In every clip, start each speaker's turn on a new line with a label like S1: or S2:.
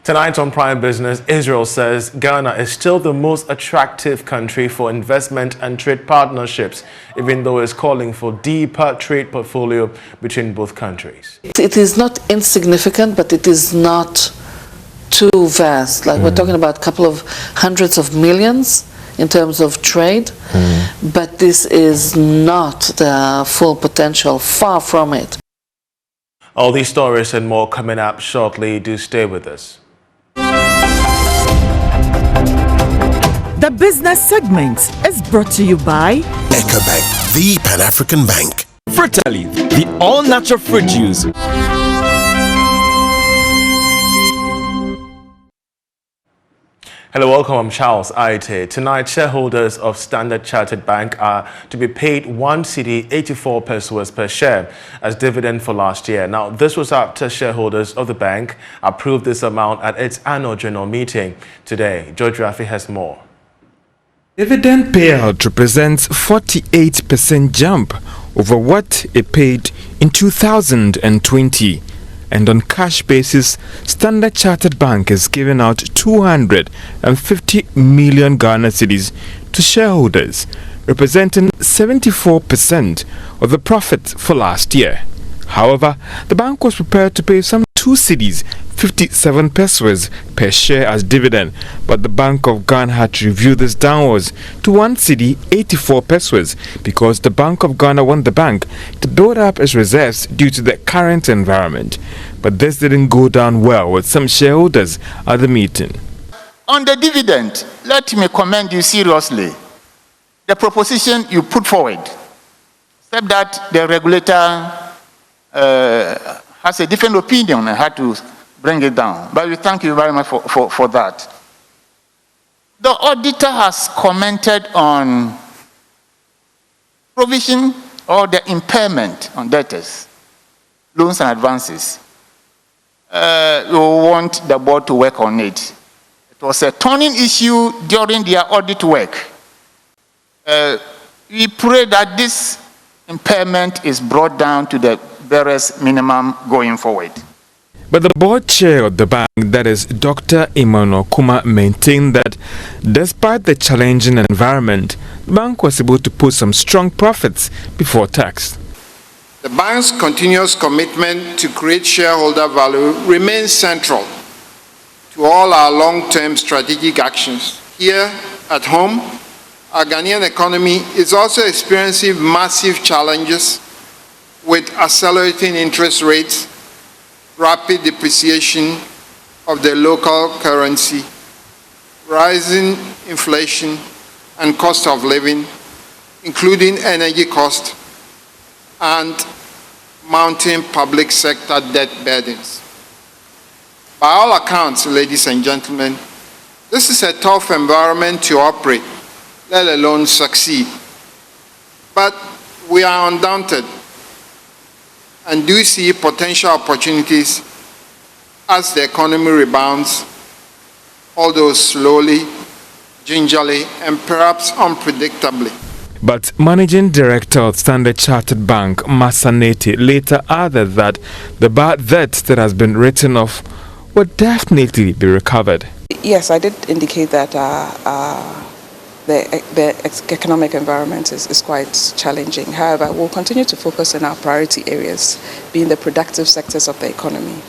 S1: Tonight on Prime Business, Israel says Ghana is still the most attractive country for investment and trade partnerships, even though it's calling for deeper trade portfolio between both countries.
S2: It is not insignificant, but it is not too vast. Like we're talking about a couple of hundreds of millions in terms of trade, but this is not the full potential, far from it.
S1: All these stories and more coming up shortly. Do stay with us.
S3: The business segment is brought to you by
S4: EcoBank, the Pan-African Bank.
S5: Frutali, the all-natural fruit juice.
S1: Hello, welcome. I'm Charles Ayitey. Tonight, shareholders of Standard Chartered Bank are to be paid 1 cedi 84 pesos per share as dividend for last year. Now, this was after shareholders of the bank approved this amount at its annual general meeting today. George Rafi has more.
S6: Dividend payout represents 48% jump over what it paid in 2020. And on cash basis, Standard Chartered Bank is giving out 250 million Ghana cedis to shareholders, representing 74% of the profit for last year. However, the bank was prepared to pay some 2 cedis 57 pesos per share as dividend, but the Bank of Ghana had to review this downwards to 1 cedi 84 pesos because the Bank of Ghana want the bank to build up its reserves due to the current environment. But this didn't go down well with some shareholders at the meeting.
S7: On the dividend, let me commend you seriously. The proposition you put forward, except that the regulator has a different opinion on how to bring it down. But we thank you very much for that. The auditor has commented on provision or the impairment on debtors, loans and advances. We want the board to work on it. It was a turning issue during their audit work. We pray that this impairment is brought down to the various minimum going forward.
S6: But the board chair of the bank, that is Dr. Emmanuel Kuma, maintained that despite the challenging environment, the bank was able to put some strong profits before tax.
S8: The bank's continuous commitment to create shareholder value remains central to all our long-term strategic actions. Here at home, our Ghanaian economy is also experiencing massive challenges with accelerating interest rates, rapid depreciation of the local currency, rising inflation and cost of living, including energy cost, and mounting public sector debt burdens. By all accounts, ladies and gentlemen, this is a tough environment to operate, let alone succeed. But we are undaunted and do see potential opportunities as the economy rebounds, although slowly, gingerly, and perhaps unpredictably.
S6: But Managing Director of Standard Chartered Bank, Masanete, later added that the bad debt that has been written off will definitely be recovered.
S9: Yes, I did indicate that the economic environment is quite challenging. However, we'll continue to focus on our priority areas, being the productive sectors of the economy.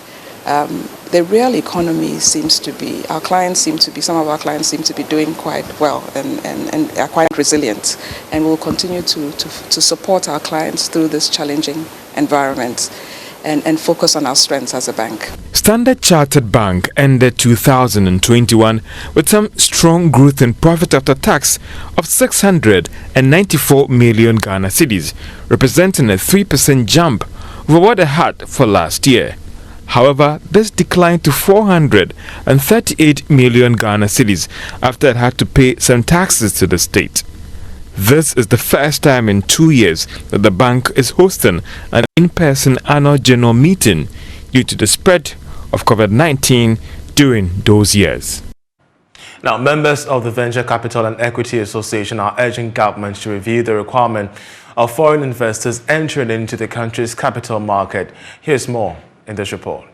S9: The real economy seems to be, some of our clients seem to be doing quite well and are quite resilient. And we'll continue to support our clients through this challenging environment and focus on our strengths as a bank.
S6: Standard Chartered Bank ended 2021 with some strong growth in profit after tax of 694 million Ghana cedis, representing a 3% jump over what it had for last year. However, this declined to 438 million Ghana cedis after it had to pay some taxes to the state. This is the first time in 2 years that the bank is hosting an in-person annual general meeting due to the spread of COVID-19 during those years.
S1: Now, members of the Venture Capital and Equity Association are urging governments to review the requirement of foreign investors entering into the country's capital market. Here's more in this report.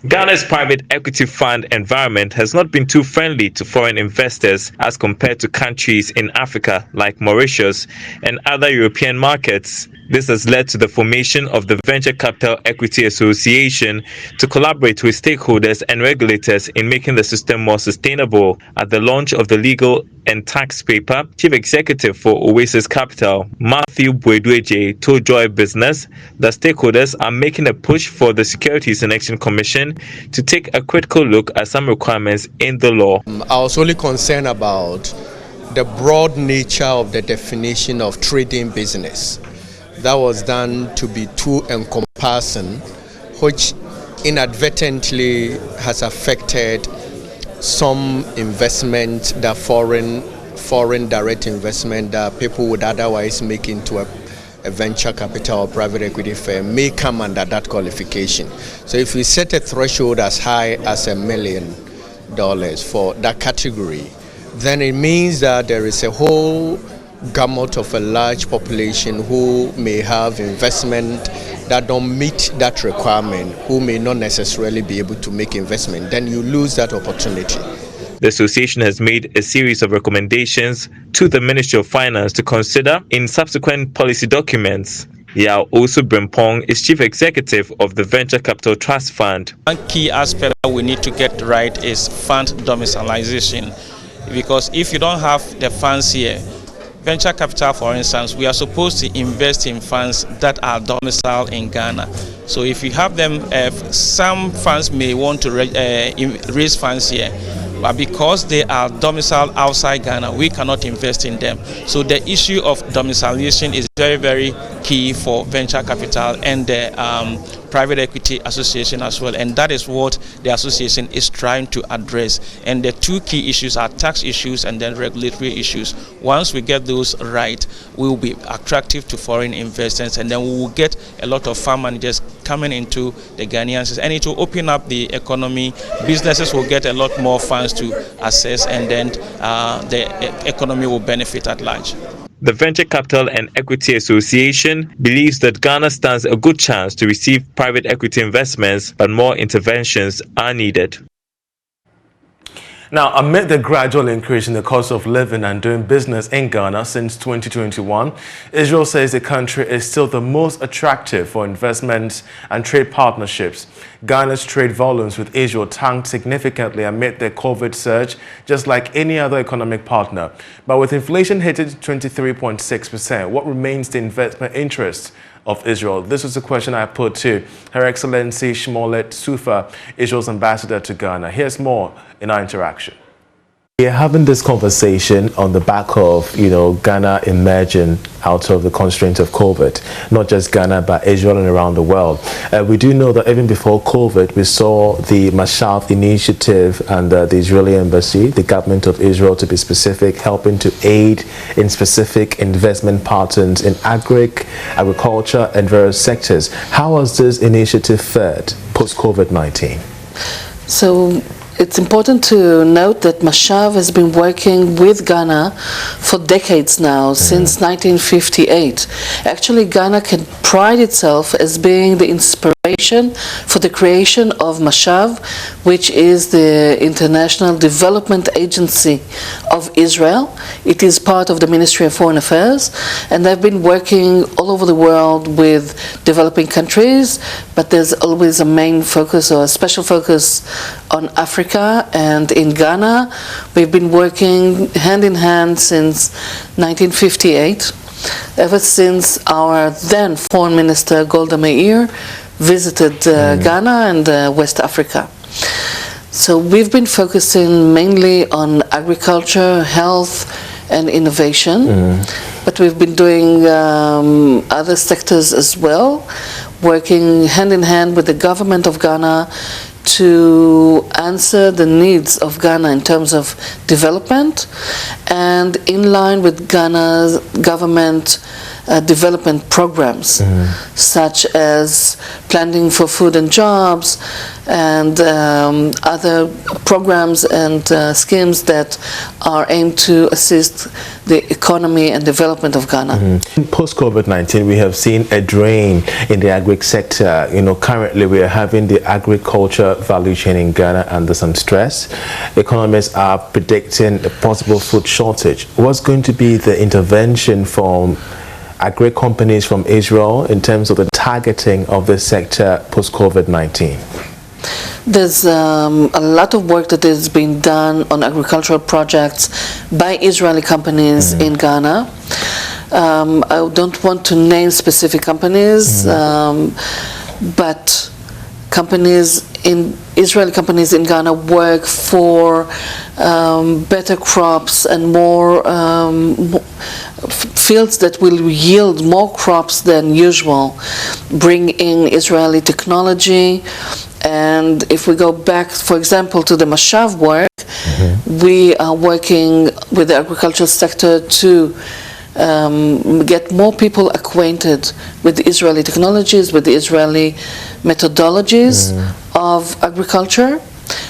S10: Ghana's private equity fund environment has not been too friendly to foreign investors as compared to countries in Africa like Mauritius and other European markets. This has led to the formation of the Venture Capital Equity Association to collaborate with stakeholders and regulators in making the system more sustainable. At the launch of the legal and tax paper, Chief Executive for Oasis Capital, Matthew Bwedueje, told Joy Business that stakeholders are making a push for the Securities and Exchange Commission to take a critical look at some requirements in the law.
S11: I was only concerned about the broad nature of the definition of trading business. That was done to be too encompassing, which inadvertently has affected some investment, that foreign direct investment that people would otherwise make into a venture capital or private equity firm may come under that qualification. So if we set a threshold as high as $1 million for that category, then it means that there is a whole gamut of a large population who may have investment that don't meet that requirement, who may not necessarily be able to make investment. Then you lose that opportunity.
S10: The association has made a series of recommendations to the Ministry of Finance to consider in subsequent policy documents. Yao Also Brempong is Chief Executive of the Venture Capital Trust Fund.
S12: One key aspect that we need to get right is fund domiciliation, because if you don't have the funds here, venture capital, for instance, we are supposed to invest in funds that are domiciled in Ghana. So if you have them, some funds may want to raise funds here, but because they are domiciled outside Ghana, we cannot invest in them. So the issue of domiciliation is very, very key for venture capital and the private equity association as well, and that is what the association is trying to address. And the two key issues are tax issues and then regulatory issues. Once we get those right, we will be attractive to foreign investors, and then we will get a lot of fund managers coming into the Ghanaian system, and it will open up the economy. Businesses will get a lot more funds to access, and then the economy will benefit at large.
S10: The Venture Capital and Equity Association believes that Ghana stands a good chance to receive private equity investments, but more interventions are needed.
S1: Now, amid the gradual increase in the cost of living and doing business in Ghana since 2021, Israel says the country is still the most attractive for investments and trade partnerships. Ghana's trade volumes with Israel tanked significantly amid the COVID surge, just like any other economic partner. But with inflation hitting 23.6%, what remains the investment interest of Israel? This was a question I put to Her Excellency Shmolet Sufa, Israel's ambassador to Ghana. Here's more in our interaction. We're having this conversation on the back of, Ghana emerging out of the constraints of COVID. Not just Ghana, but Israel and around the world. We do know that even before COVID, we saw the Mashav initiative and the Israeli embassy, the government of Israel to be specific, helping to aid in specific investment patterns in agriculture and various sectors. How has this initiative fared post-COVID-19?
S2: So it's important to note that Mashav has been working with Ghana for decades now, since 1958. Actually, Ghana can pride itself as being the inspiration for the creation of Mashav, which is the International Development Agency of Israel. It is part of the Ministry of Foreign Affairs, and they've been working all over the world with developing countries, but there's always a main focus or a special focus on Africa. And in Ghana, we've been working hand in hand since 1958, ever since our then Foreign Minister Golda Meir visited Ghana and West Africa. So we've been focusing mainly on agriculture, health, and innovation, but we've been doing other sectors as well, working hand in hand with the government of Ghana to answer the needs of Ghana in terms of development, and in line with Ghana's government development programs, such as planning for food and jobs and other programs and schemes that are aimed to assist the economy and development of Ghana.
S1: Post-COVID-19, we have seen a drain in the agri sector. Currently we are having the agriculture value chain in Ghana under some stress. Economists are predicting a possible food shortage. What's going to be the intervention from agri companies from Israel in terms of the targeting of this sector post-COVID-19?
S2: There's a lot of work that is being done on agricultural projects by Israeli companies in Ghana. I don't want to name specific companies, but Israeli companies in Ghana work for better crops and more fields that will yield more crops than usual, bring in Israeli technology. And if we go back, for example, to the Mashav work, we are working with the agricultural sector to get more people acquainted with the Israeli technologies, with the Israeli methodologies of agriculture.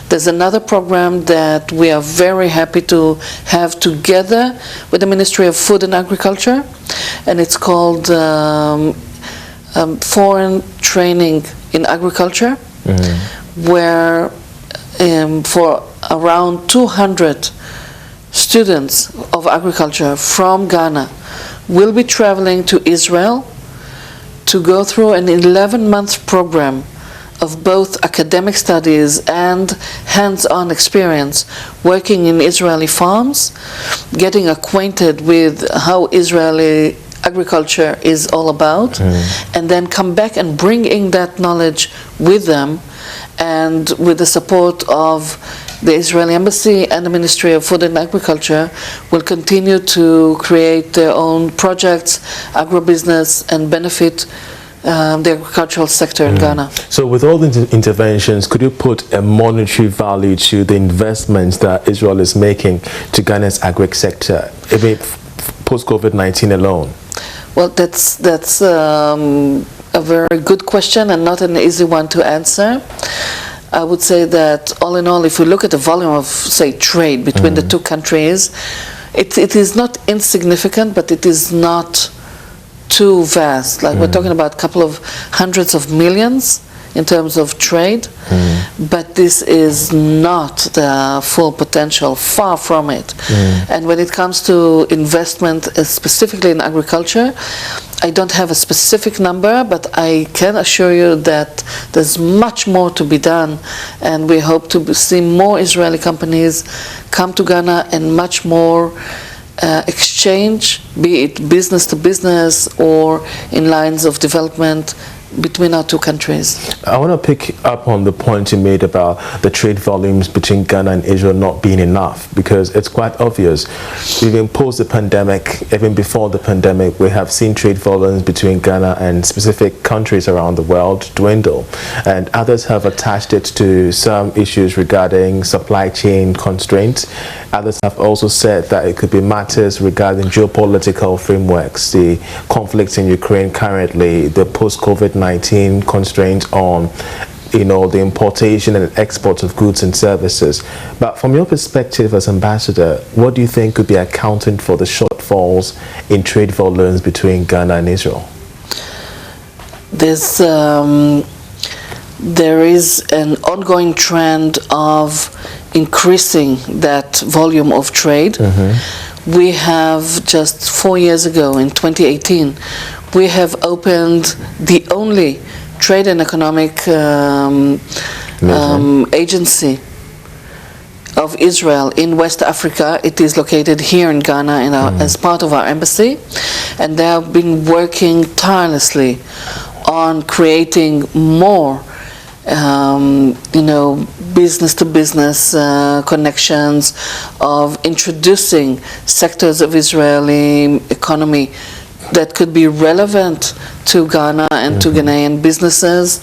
S2: There's another program that we are very happy to have together with the Ministry of Food and Agriculture, and it's called Foreign Training in Agriculture, where for around 200 students of agriculture from Ghana will be traveling to Israel to go through an 11-month program of both academic studies and hands-on experience working in Israeli farms, getting acquainted with how Israeli agriculture is all about, and then come back and bring in that knowledge with them, and with the support of the Israeli Embassy and the Ministry of Food and Agriculture will continue to create their own projects, agribusiness, and benefit the agricultural sector in Ghana.
S1: So with all the interventions, could you put a monetary value to the investments that Israel is making to Ghana's agri sector, even post-COVID-19 alone?
S2: Well, that's a very good question and not an easy one to answer. I would say that all in all, if we look at the volume of, say, trade between the two countries, it is not insignificant, but it is not too vast. Like we're talking about a couple of hundreds of millions in terms of trade, but this is not the full potential, far from it. And when it comes to investment, specifically in agriculture, I don't have a specific number, but I can assure you that there's much more to be done, and we hope to see more Israeli companies come to Ghana and much more exchange, be it business to business or in lines of development between our two countries.
S1: I want to pick up on the point you made about the trade volumes between Ghana and Israel not being enough, because it's quite obvious. Even post the pandemic, even before the pandemic, we have seen trade volumes between Ghana and specific countries around the world dwindle, and others have attached it to some issues regarding supply chain constraints. Others have also said that it could be matters regarding geopolitical frameworks, the conflicts in Ukraine currently, the post-COVID-19 constraints on the importation and export of goods and services. But from your perspective as ambassador, what do you think could be accounting for the shortfalls in trade volumes between Ghana and Israel?
S2: There is an ongoing trend of increasing that volume of trade. We have just 4 years ago, in 2018, we have opened the only trade and economic agency of Israel in West Africa. It is located here in Ghana as part of our embassy, and they have been working tirelessly on creating more business-to-business connections, of introducing sectors of Israeli economy that could be relevant to Ghana and to Ghanaian businesses,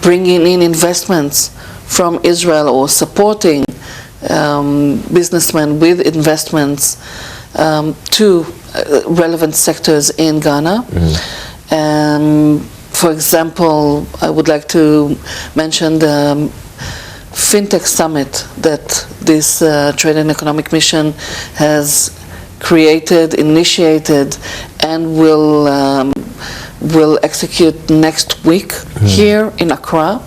S2: bringing in investments from Israel or supporting businessmen with investments to relevant sectors in Ghana. For example, I would like to mention the FinTech Summit that this Trade and Economic Mission has created, initiated, and will execute next week here in Accra.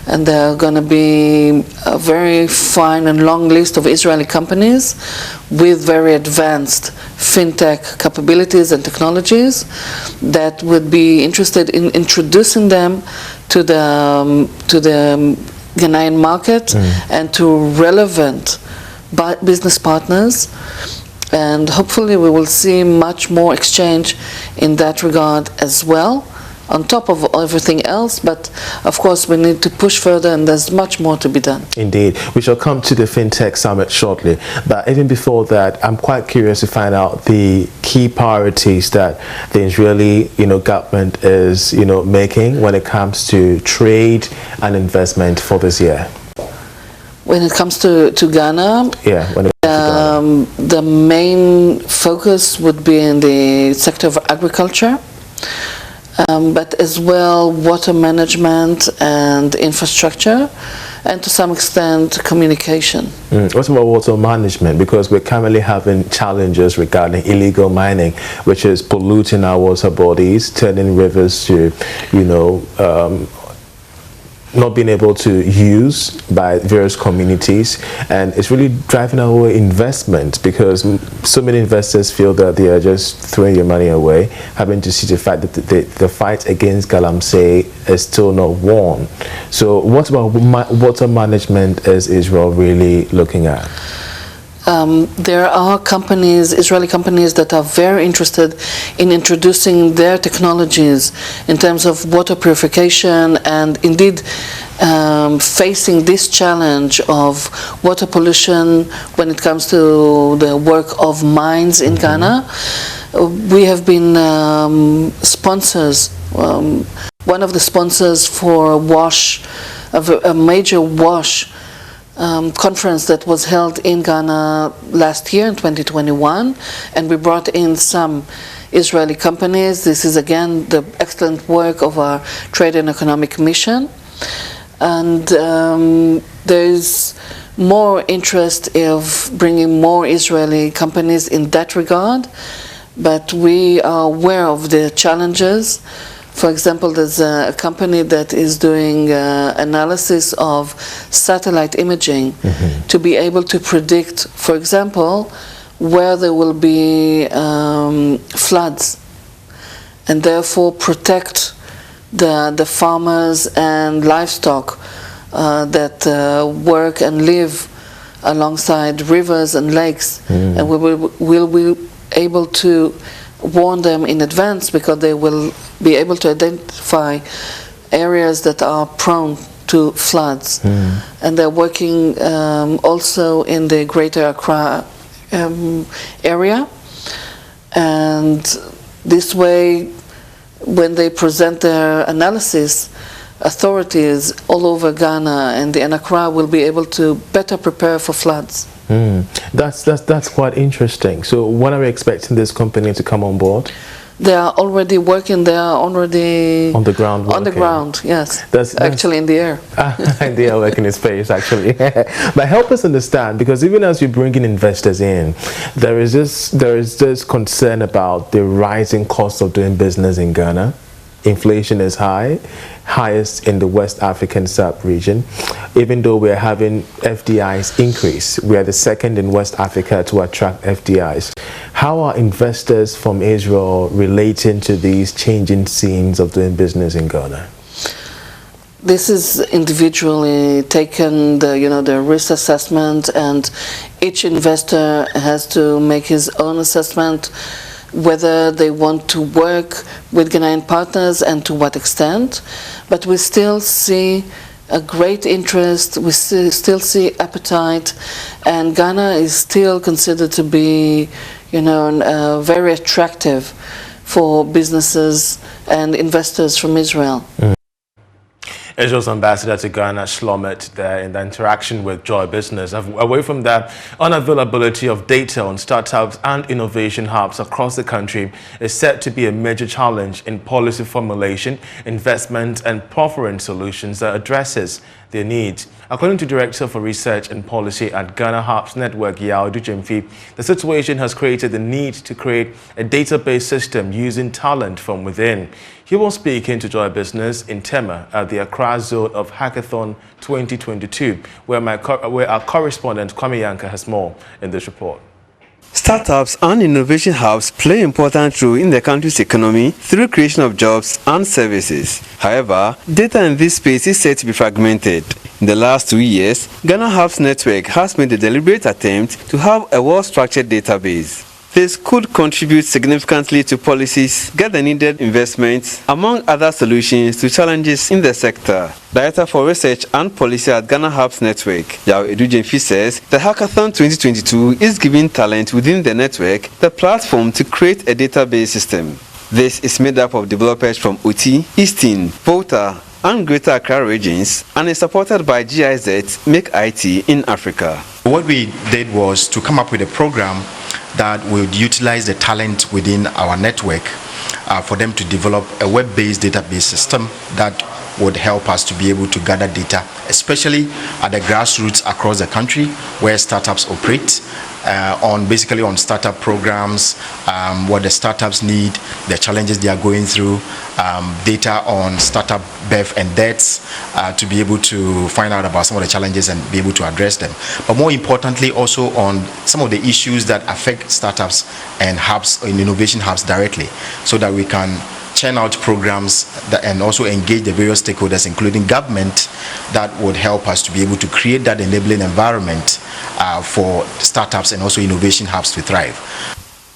S2: And there are going to be a very fine and long list of Israeli companies with very advanced fintech capabilities and technologies that would be interested in introducing them to the Ghanaian market and to relevant business partners. And hopefully we will see much more exchange in that regard as well, on top of everything else. But of course we need to push further, and there's much more to be done. Indeed.
S1: We shall come to the FinTech Summit shortly, but even before that, I'm quite curious to find out the key priorities that the Israeli government is making when it comes to trade and investment for this year.
S2: When it comes to Ghana, the main focus would be in the sector of agriculture, but as well water management and infrastructure, and to some extent communication.
S1: What about water management? Because we're currently having challenges regarding illegal mining, which is polluting our water bodies, turning rivers to, not being able to use by various communities, and it's really driving away investment, because so many investors feel that they are just throwing your money away, having to see the fact that the fight against galamsey is still not won. So what about water management is Israel really looking at?
S2: There are companies, Israeli companies, that are very interested in introducing their technologies in terms of water purification, and indeed facing this challenge of water pollution when it comes to the work of mines in Ghana. We have been sponsors, one of the sponsors for a major WASH conference that was held in Ghana last year in 2021, and we brought in some Israeli companies. This is again the excellent work of our Trade and Economic Mission, and there's more interest of bringing more Israeli companies in that regard, but we are aware of the challenges. For example, there's a company that is doing analysis of satellite imaging to be able to predict, for example, where there will be floods, and therefore protect the farmers and livestock that work and live alongside rivers and lakes, and we'll be able to warn them in advance, because they will be able to identify areas that are prone to floods. And they're working also in the Greater Accra area, and this way, when they present their analysis, authorities all over Ghana and the Accra will be able to better prepare for floods.
S1: That's quite interesting. So when are we expecting this company to come on board?
S2: They are already working. They are already
S1: on the ground.
S2: On the ground, yes.
S1: That's
S2: actually in the air.
S1: They are working in space, actually. But help us understand, because even as you bring in investors in, there is this concern about the rising cost of doing business in Ghana. Inflation is high, highest in the West African sub-region. Even though we're having FDIs increase, we are the second in West Africa to attract FDIs. How are investors from Israel relating to these changing scenes of doing business in Ghana?
S2: This is individually taken, the risk assessment, and each investor has to make his own assessment whether they want to work with Ghanaian partners and to what extent. But we still see a great interest, we still see appetite, and Ghana is still considered to be, very attractive for businesses and investors from Israel.
S1: Israel's ambassador to Ghana, Shlomet, there in the interaction with Joy Business. Away from that, unavailability of data on startups and innovation hubs across the country is set to be a major challenge in policy formulation, investment and proffering solutions that addresses their needs. According to Director for Research and Policy at Ghana Hubs Network, Ayitey, the situation has created the need to create a database system using talent from within. He was speaking to Joy Business in Tema at the Accra zone of Hackathon 2022, where our correspondent Kwame Yanka has more in this report.
S13: Startups and innovation hubs play an important role in the country's economy through creation of jobs and services. However, data in this space is said to be fragmented. In the last 2 years, Ghana Hubs Network has made a deliberate attempt to have a well-structured database. This could contribute significantly to policies, get the needed investments, among other solutions to challenges in the sector. Director for Research and Policy at Ghana Hubs Network, Ayitey says the Hackathon 2022 is giving talent within the network the platform to create a database system. This is made up of developers from Oti, Eastern, Volta, and Greater Accra regions, and is supported by GIZ Make IT in Africa.
S14: What we did was to come up with a program that would utilize the talent within our network for them to develop a web-based database system that would help us to be able to gather data, especially at the grassroots across the country where startups operate, basically on startup programs, what the startups need, the challenges they are going through, data on startup birth and deaths, to be able to find out about some of the challenges and be able to address them. But more importantly, also on some of the issues that affect startups and hubs, and innovation hubs directly, so that we can churn out programs and also engage the various stakeholders, including government, that would help us to be able to create that enabling environment for startups and also innovation hubs to thrive.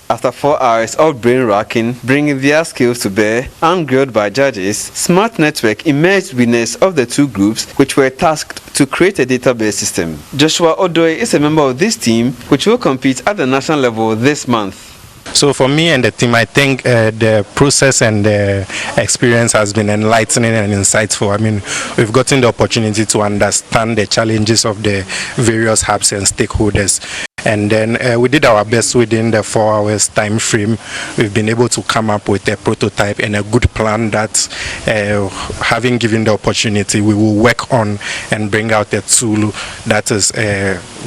S13: After 4 hours of brain racking, bringing their skills to bear and grilled by judges, Smart Network emerged winners of the two groups which were tasked to create a database system. Joshua Odoi is a member of this team which will compete at the national level this month.
S15: So for me and the team, I think the process and the experience has been enlightening and insightful. I mean, we've gotten the opportunity to understand the challenges of the various hubs and stakeholders. And then we did our best within the 4 hours time frame. We've been able to come up with a prototype and a good plan that, having given the opportunity, we will work on and bring out a tool that is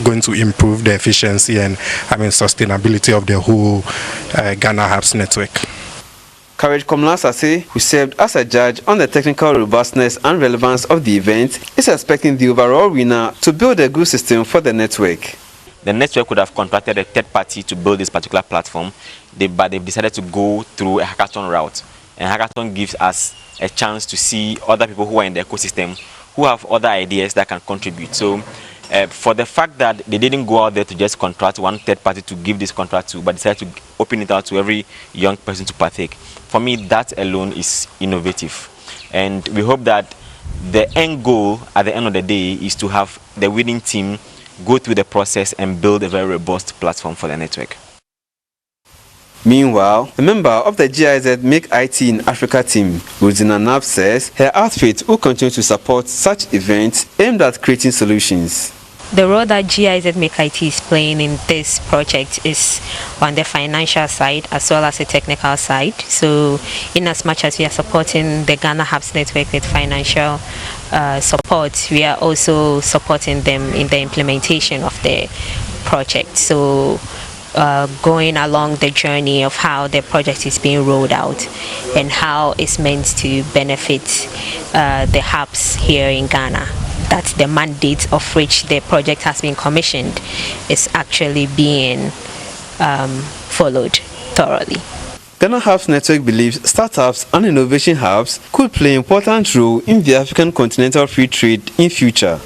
S15: going to improve the efficiency and sustainability of the whole Ghana Hubs network.
S13: Courage Komlasase, who served as a judge on the technical robustness and relevance of the event, is expecting the overall winner to build a good system for the network.
S16: The network would have contracted a third party to build this particular platform, but they've decided to go through a hackathon route. And hackathon gives us a chance to see other people who are in the ecosystem who have other ideas that can contribute. So for the fact that they didn't go out there to just contract one third party to give this contract to, but decided to open it out to every young person to partake, for me that alone is innovative. And we hope that the end goal at the end of the day is to have the winning team go through the process and build a very robust platform for the network.
S13: Meanwhile, a member of the GIZ Make IT in Africa team, Rosina Nab, says her outfit will continue to support such events aimed at creating solutions.
S17: The role that GIZ Make IT is playing in this project is on the financial side as well as the technical side. So in as much as we are supporting the Ghana Hubs Network with financial support, we are also supporting them in the implementation of the project. So going along the journey of how the project is being rolled out and how it's meant to benefit the hubs here in Ghana. That the mandate of which the project has been commissioned is actually being followed thoroughly.
S13: Ghana Hubs Network believes startups and innovation hubs could play an important role in the African continental free trade in future.